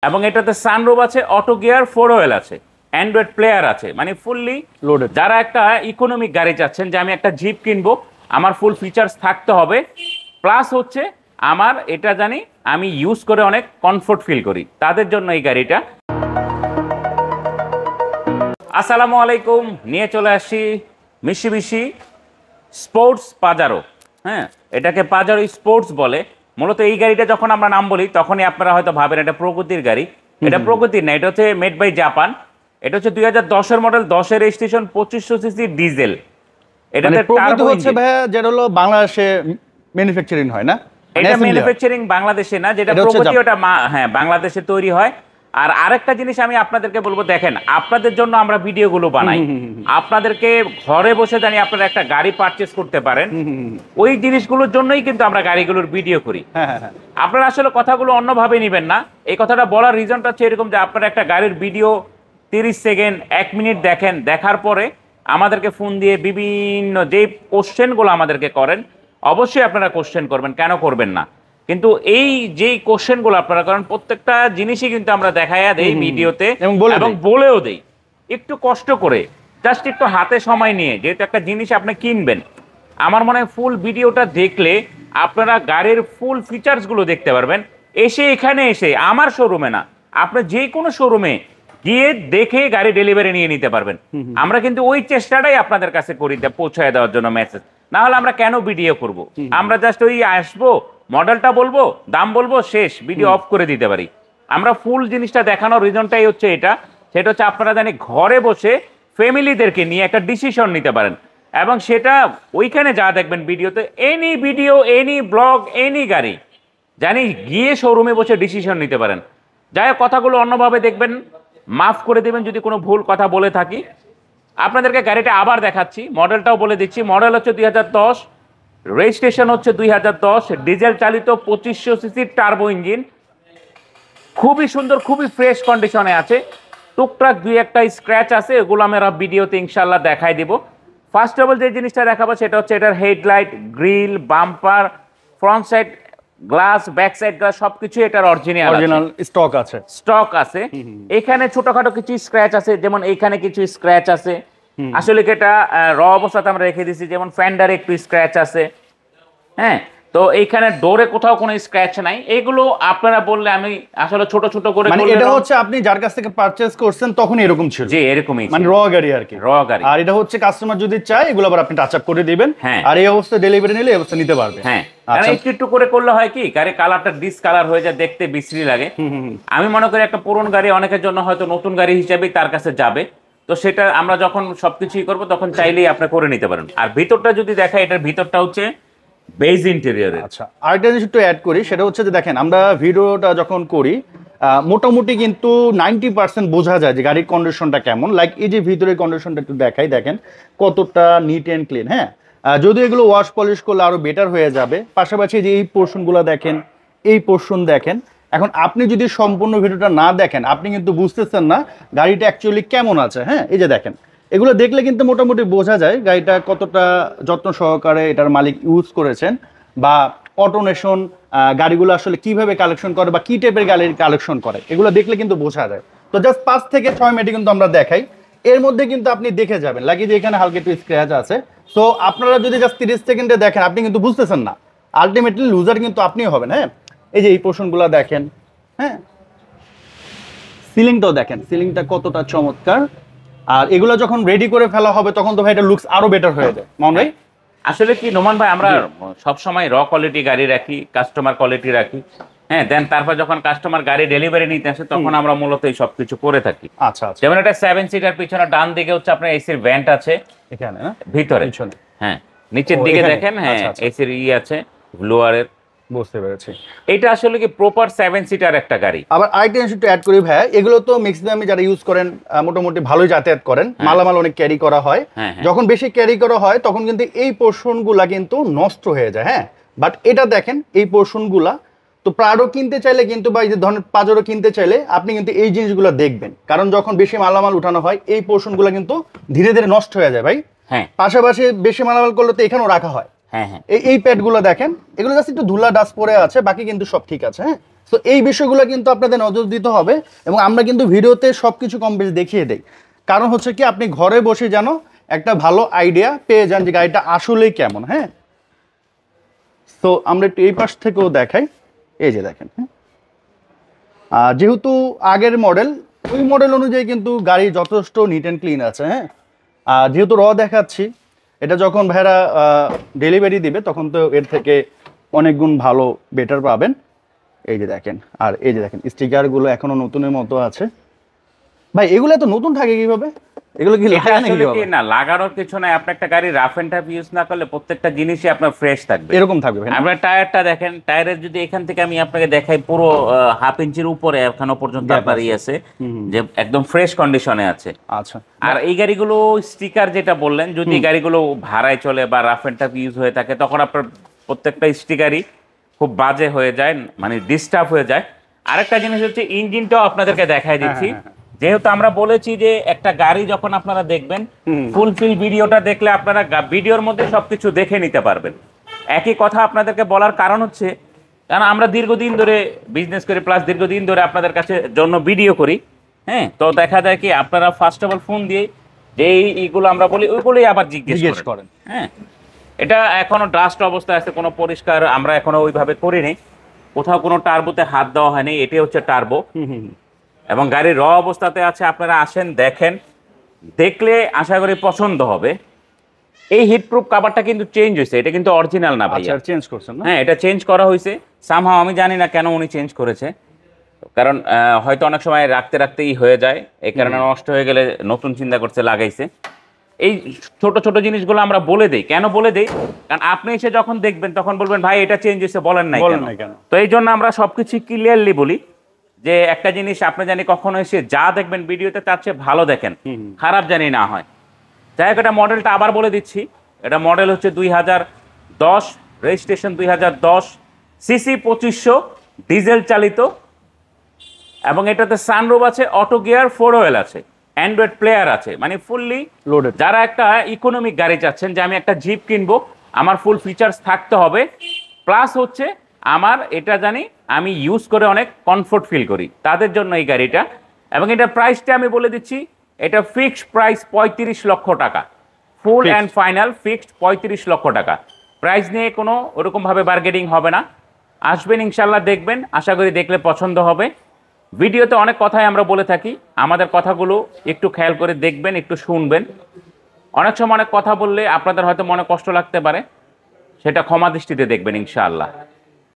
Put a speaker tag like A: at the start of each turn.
A: এবং এটাতে সানরুফ আছে, অটো গিয়ার, 4 হুইল আছে, অ্যান্ড্রয়েড প্লেয়ার আছে, মানে ফুললি লোডেড। যারা একটা ইকোনমিক গাড়ি চাচ্ছেন যে আমি একটা জিপ কিনবো, আমার ফুল ফিচার্স থাকতে হবে, প্লাস হচ্ছে আমার এটা জানি আমি ইউজ করে অনেক কমফোর্ট ফিল করি, তাদের জন্য এই গাড়িটা। আসসালামু আলাইকুম, নিয়ে চলে আসছি মিশিবিশি স্পোর্টস পাজারো। হ্যাঁ, এটাকে পাজারো স্পোর্টস বলে। মূলত এই গাড়িটা যখন আমরা নাম বলি তখনই আপনারা হয়তো ভাবেন এটা প্রগতির গাড়ি। এটা প্রগতির না, এটা হচ্ছে মেড বাই জাপান। এটা হচ্ছে 2010-এর মডেল, 10-এর রেজিস্ট্রেশন, 2500 সিসি ডিজেল।
B: এটাতে টার্বো হচ্ছে ভাই, যেটা হলো বাংলাদেশে ম্যানুফ্যাকচারিং হয় না?
A: এটা ম্যানুফ্যাকচারিং বাংলাদেশে না, যেটা প্রগতি ওটা হ্যাঁ বাংলাদেশে তৈরি হয়। আর আরেকটা জিনিস আমি আপনাদেরকে বলবো, দেখেন আপনাদের জন্য আমরা ভিডিওগুলো বানাই, আপনাদেরকে ঘরে বসে জানি আপনারা একটা গাড়ি পারচেজ করতে পারেন, ওই জিনিসগুলোর জন্যই কিন্তু আমরা গাড়িগুলোর ভিডিও করি। আপনারা আসলে কথাগুলো অন্যভাবে নেবেন না। এই কথাটা বলার রিজনটা হচ্ছে এরকম যে আপনারা একটা গাড়ির ভিডিও 30 সেকেন্ড 1 মিনিট দেখেন, দেখার পরে আমাদেরকে ফোন দিয়ে বিভিন্ন যে কোশ্চেনগুলো আমাদেরকে করেন, অবশ্যই আপনারা কোশ্চেন করবেন, কেন করবেন না। কিন্তু এই যেই কোশ্চেনগুলো আপনারা করেন প্রত্যেকটা জিনিসই কিন্তু আমরা দেখাইয়া দেই ভিডিওতে এবং বলেও দেই। একটু কষ্ট করে জাস্ট একটু হাতে সময় নিয়ে, যেহেতু একটা জিনিস আপনি কিনবেন, আমার মনে হয় ফুল ভিডিওটা দেখলে আপনারা গাড়ির ফুল ফিচার্সগুলো দেখতে পারবেন। এখানে এসে আমার শোরুমে না, আপনি যে কোনো শোরুমে গিয়ে দেখে গাড়ি ডেলিভারি নিয়ে নিতে পারবেন। আমরা কিন্তু ওই চেষ্টাটাই আপনাদের কাছে করি, পৌঁছায় দেওয়ার জন্য মেসেজ। না হলে আমরা কেন ভিডিও করব? আমরা জাস্ট ওই আসবো, মডেলটা বলবো, দাম বলবো, শেষ, ভিডিও অফ করে দিতে পারি। আমরা ফুল জিনিসটা দেখানোর রিজনটাই হচ্ছে এটা, সেটা হচ্ছে আপনারা জানি ঘরে বসে ফ্যামিলিদেরকে নিয়ে একটা ডিসিশন নিতে পারেন। এবং সেটা ওইখানে যা দেখবেন ভিডিওতে, any video, any blog, any গাড়ি জানি গিয়ে শোরুমে বসে ডিসিশন নিতে পারেন। যাই হোক, কথাগুলো অন্যভাবে দেখবেন, মাফ করে দেবেন যদি কোনো ভুল কথা বলে থাকি। আপনাদেরকে গাড়িটা আবার দেখাচ্ছি, মডেলটাও বলে দিচ্ছি। মডেল হচ্ছে 2010, রেজিস্ট্রেশন হচ্ছে 2010, ডিজেল চালিত, 2500 সিসি টার্বো ইঞ্জিন, খুবই সুন্দর, খুবই ফ্রেশ কন্ডিশনে আছে। টুকটাক 2-1টা স্ক্র্যাচ আছে, এগুলো আমরা ভিডিওতে ইনশাল্লাহ দেখাই দিব। ফার্স্ট অফ অল যে জিনিসটা দেখাবো সেটা হচ্ছে এটার headlight, grill, bumper, front side glass, back side glass, সবকিছু এটার অরিজিনাল স্টক আছে। এখানে ছোটখাটো কিছু স্ক্র্যাচ আছে, যেমন এইখানে কিছু স্ক্র্যাচ আছে। আসলে এটা র অবস্থাতে আমরা রেখে দিয়েছি, যেমন ফেন্ডারে একটু স্ক্র্যাচ আছে। হ্যাঁ, তো এইখানে ডোরে কোথাও কোনো স্ক্র্যাচ নাই। এগুলো আপনারা বললে আমি আসলে ছোট ছোট করে,
B: মানে এটা হচ্ছে আপনি যার কাছ থেকে পারচেজ করছেন তখন এরকম ছিল,
A: জি এরকমই,
B: মানে র গাড়ি আর কি, র গাড়ি। আর এটা হচ্ছে কাস্টমার যদি চায় এগুলো আবার আপনি টাচ আপ করে দিবেন, আর এই অবস্থায় ডেলিভারি নিলে এই অবস্থা নিতে পারবে।
A: হ্যাঁ, একটু একটু করে করলে হয় কি, গাড়ি কালারটা ডিসকালার হয়ে যায়, দেখতে বিশ্রী লাগে। আমি মনে করি একটা পুরনো গাড়ি অনেকের জন্য হয়তো নতুন গাড়ি হিসেবেই তার কাছে যাবে, তো সেটা আমরা যখন সবকিছুই করবো তখন চাইলেই আপনি করে নিতে পারেন। আর ভিতরটা যদি দেখা, এটার ভিতরটা হচ্ছে বেজ ইন্টেরিয়রে।
B: আচ্ছা, আরেকটা জিনিস একটু অ্যাড করি, সেটা হচ্ছে যে দেখেন আমরা ভিডিওটা যখন করি মোটামুটি কিন্তু 90% বোঝা যায় যে গাড়ির কন্ডিশনটা কেমন। লাইক এই যে ভিতরের কন্ডিশনটা একটু দেখাই, দেখেন কতটা নিট অ্যান্ড ক্লিন। হ্যাঁ, যদি এগুলো ওয়াশ পলিশ করলে আরো বেটার হয়ে যাবে। পাশাপাশি যে এই পোর্শনগুলো দেখেন, এই পোর্শন দেখেন। এখন আপনি যদি সম্পূর্ণ ভিডিওটা না দেখেন আপনি কিন্তু বুঝতেছেন না গাড়িটা অ্যাকচুয়ালি কেমন আছে। হ্যাঁ, এই যে দেখেন, এগুলো দেখলে কিন্তু মোটামুটি বোঝা যায় গাড়িটা কতটা যত্ন সহকারে এটার মালিক ইউজ করেছেন, বা অটোনেশন গাড়িগুলো আসলে কিভাবে কালেকশন করে বা কি টাইপের গাড়ির কালেকশন করে, এগুলো দেখলে কিন্তু বোঝা যায়। তো জাস্ট 5 থেকে 6 মিনিটে কিন্তু আমরা দেখাই, এর মধ্যে কিন্তু আপনি দেখে যাবেন লাগি যে এখানে হালকা একটু স্ক্র্যাচ আছে। তো আপনারা যদি জাস্ট 30 সেকেন্ডে দেখেন আপনি কিন্তু বুঝতেছেন না, আলটিমেটলি লুজার কিন্তু আপনিও হবেন। হ্যাঁ, এই যে এই পোর্শনগুলো দেখেন। হ্যাঁ, সিলিংটাও দেখেন, সিলিংটা কতটা চমৎকার। আর এগুলো যখন রেডি করে ফেলা হবে তখন তো ভাই এটা লুকস আরো বেটার হয়ে যায়। মামুন ভাই,
A: আসলে কি নোমান ভাই, আমরা সবসময় র কোয়ালিটি গাড়ি রাখি, কাস্টমার কোয়ালিটি রাখি। হ্যাঁ, দেন তারপর যখন কাস্টমার গাড়ি ডেলিভারি নিতে আসে তখন আমরা মূলত এই সবকিছু করে থাকি।
B: আচ্ছা,
A: যেমন একটা 7 সিটার, পিছনে ডান দিকে হচ্ছে আপনার এসির ভেন্ট আছে
B: এখানে, না
A: ভিতরে। হ্যাঁ, নিচের দিকে দেখেন, হ্যাঁ এসির আছে ব্লোয়ারের, বুঝতে পেরেছি। এটা আসলে কি প্রপার 7 সিটার একটা গাড়ি।
B: আবার আরেকটা জিনিস একটু অ্যাড করি ভাই, এগুলো তো ম্যাক্সিমাম যারা ইউজ করেন মোটামুটি ভালোই যাতায়াত করেন, মালামাল অনেক ক্যারি করা হয়। যখন বেশি ক্যারি করা হয় তখন কিন্তু এই পোর্শনগুলা কিন্তু নষ্ট হয়ে যায়। হ্যাঁ, বাট এটা দেখেন এই পোর্শনগুলা তো প্রাডো কিনতে চাইলে কিন্তু বা এই যে ধরনের পাজারো কিনতে চাইলে আপনি কিন্তু এই জিনিসগুলো দেখবেন, কারণ যখন বেশি মালামাল উঠানো হয় এই পোর্শনগুলো কিন্তু ধীরে ধীরে নষ্ট হয়ে যায় ভাই।
A: হ্যাঁ,
B: পাশাপাশি বেশি মালামাল করলে তো এখানেও রাখা হয়,
A: হ্যাঁ হ্যাঁ
B: এই প্যাডগুলো দেখেন, এগুলো জাস্ট একটু ধুলা ডাস্ট পরে আছে, বাকি কিন্তু সব ঠিক আছে। হ্যাঁ, তো এই বিষয়গুলো কিন্তু আপনাদের নজর দিতে হবে, এবং আমরা কিন্তু ভিডিওতে সবকিছু কম বেশি দেখিয়ে দেই। কারণ হচ্ছে কি, আপনি ঘরে বসে যেন একটা ভালো আইডিয়া পেয়ে যান যে গাড়িটা আসলেই কেমন। হ্যাঁ, তো আমরা একটু এই পাশ থেকেও দেখাই। এই যে দেখেন, হ্যাঁ, যেহেতু আগের মডেল, ওই মডেল অনুযায়ী কিন্তু গাড়ি যথেষ্ট নিট অ্যান্ড ক্লিন আছে। হ্যাঁ, যেহেতু দেখাচ্ছি, এটা যখন ভাইরা ডেলিভারি দিবে তখন তো এর থেকে অনেক গুণ ভালো বেটার পাবেন। এই যে দেখেন, আর এই যে দেখেন স্টিকারগুলো এখনো নতুনের মতো আছে। ভাই এগুলো এত নতুন থাকে কিভাবে? এগুলো কি
A: এটা
B: লাগায় নাকি
A: আসলে কি
B: বাবা?
A: না, লাগানোর কিছু নাই। আপনি একটা গাড়ি রাফ এন্ড টাফ ইউজ না করলে প্রত্যেকটা জিনিসই আপনার ফ্রেশ থাকবে,
B: এরকম থাকবে ভাই না?
A: আপনার টায়ারটা দেখেন, টায়ারের যদি এখান থেকে আমি আপনাকে দেখাই, পুরো হাফ ইঞ্চির উপরে এখনো পর্যন্ত
B: Gap
A: আপনার
B: আছে।
A: আছে, যে একদম ফ্রেশ কন্ডিশনে আছে।
B: আচ্ছা,
A: আর এই গাড়িগুলো স্টিকার যেটা বললেন, যদি গাড়িগুলো ভাড়ায় চলে বা রাফ এন্ড টাফ ইউজ হয়ে থাকে, তখন আপনার প্রত্যেকটা স্টিকারই খুব বাজে হয়ে যায়, মানে ডিস্টার্ব হয়ে যায়। আরেকটা জিনিস হচ্ছে ইঞ্জিনটাও আপনাদেরকে দেখাই দিচ্ছি। যেহেতু আমরা বলেছি যে একটা গাড়ি যখন আপনারা দেখবেন, ফুলফিল ভিডিওটা দেখলে আপনারা ভিডিওর মধ্যে সবকিছু দেখে নিতে পারবেন। একই কথা আপনাদেরকে বলার কারণ হচ্ছে, কারণ আমরা দীর্ঘদিন ধরে বিজনেস করি, প্লাস দীর্ঘদিন ধরে আপনাদের কাছে জন্য ভিডিও করি। হ্যাঁ, তো দেখা যায় কি আপনারা ফার্স্ট অফ অল ফোন দিয়ে যে এইগুলো আমরা বলি, ওইগুলোই আবার জিজ্ঞেস করেন। হ্যাঁ, এটা এখনো ডাস্ট অবস্থায় আছে, কোনো পরিষ্কার আমরা এখনো ওইভাবে করিনি, কোথাও কোনো টার্বোতে হাত দেওয়া হয়নি। এটাই হচ্ছে টার্বো, এবং গাড়ির অবস্থাতে আছে। আপনারা আসেন, দেখেন, দেখলে আশা করি পছন্দ হবে। এই হিটপ্রুফ কভারটা কিন্তু চেঞ্জ হয়েছে, এটা কিন্তু অরিজিনাল না ভাইয়া।
B: আচ্ছা, চেঞ্জ করছেন না?
A: হ্যাঁ, এটা চেঞ্জ করা হয়েছে সামহাও, আমি জানি না কেন উনি চেঞ্জ করেছে, কারণ হয়তো অনেক সময় রাখতে রাখতেই হয়ে যায়, এই কারণে নষ্ট হয়ে গেলে নতুন চিন্তা করছে, লাগাইছে। এই ছোট ছোট জিনিসগুলো আমরা বলে দেই, কেন বলে দেই, কারণ আপনি এসে যখন দেখবেন তখন বলবেন ভাই এটা চেঞ্জ হয়েছে, বলেন নাই কেন। তো এই জন্য আমরা সবকিছু ক্লিয়ারলি বলি, যে একটা জিনিস আপনি জানি কখনো এসে যা দেখবেন ভিডিওতে তার চেয়ে ভালো দেখেন, খারাপ জানি না হয়। যাই হোক, এটা মডেলটা আবার বলে দিচ্ছি, এটা মডেল হচ্ছে 2010, রেজিস্ট্রেশন 2010, সিসি 2500, ডিজেল চালিত, এবং এটাতে সানরুফ আছে, অটো গিয়ার, 4 হুইল আছে, অ্যান্ড্রয়েড প্লেয়ার আছে, মানে ফুললি
B: লোডেড।
A: যারা একটা ইকোনমিক গাড়ি চাচ্ছেন, যে আমি একটা জিপ কিনবো, আমার ফুল ফিচার্স থাকতে হবে, প্লাস হচ্ছে আমার এটা জানি আমি ইউজ করে অনেক কমফোর্ট ফিল করি, তাদের জন্য এই গাড়িটা। এবং এটা প্রাইসটা আমি বলে দিচ্ছি, এটা ফিক্সড প্রাইস 35 লক্ষ টাকা, ফুল অ্যান্ড ফাইনাল ফিক্সড 35 লক্ষ টাকা। প্রাইস নিয়ে কোনো ওরকমভাবে বার্গেনিং হবে না। আসবেন ইনশাল্লাহ, দেখবেন, আশা করি দেখলে পছন্দ হবে। ভিডিওতে অনেক কথাই আমরা বলে থাকি, আমাদের কথাগুলো একটু খেয়াল করে দেখবেন, একটু শুনবেন। অনেক সময় অনেক কথা বললে আপনাদের হয়তো মনে কষ্ট লাগতে পারে, সেটা ক্ষমা দৃষ্টিতে দেখবেন ইনশাআল্লাহ।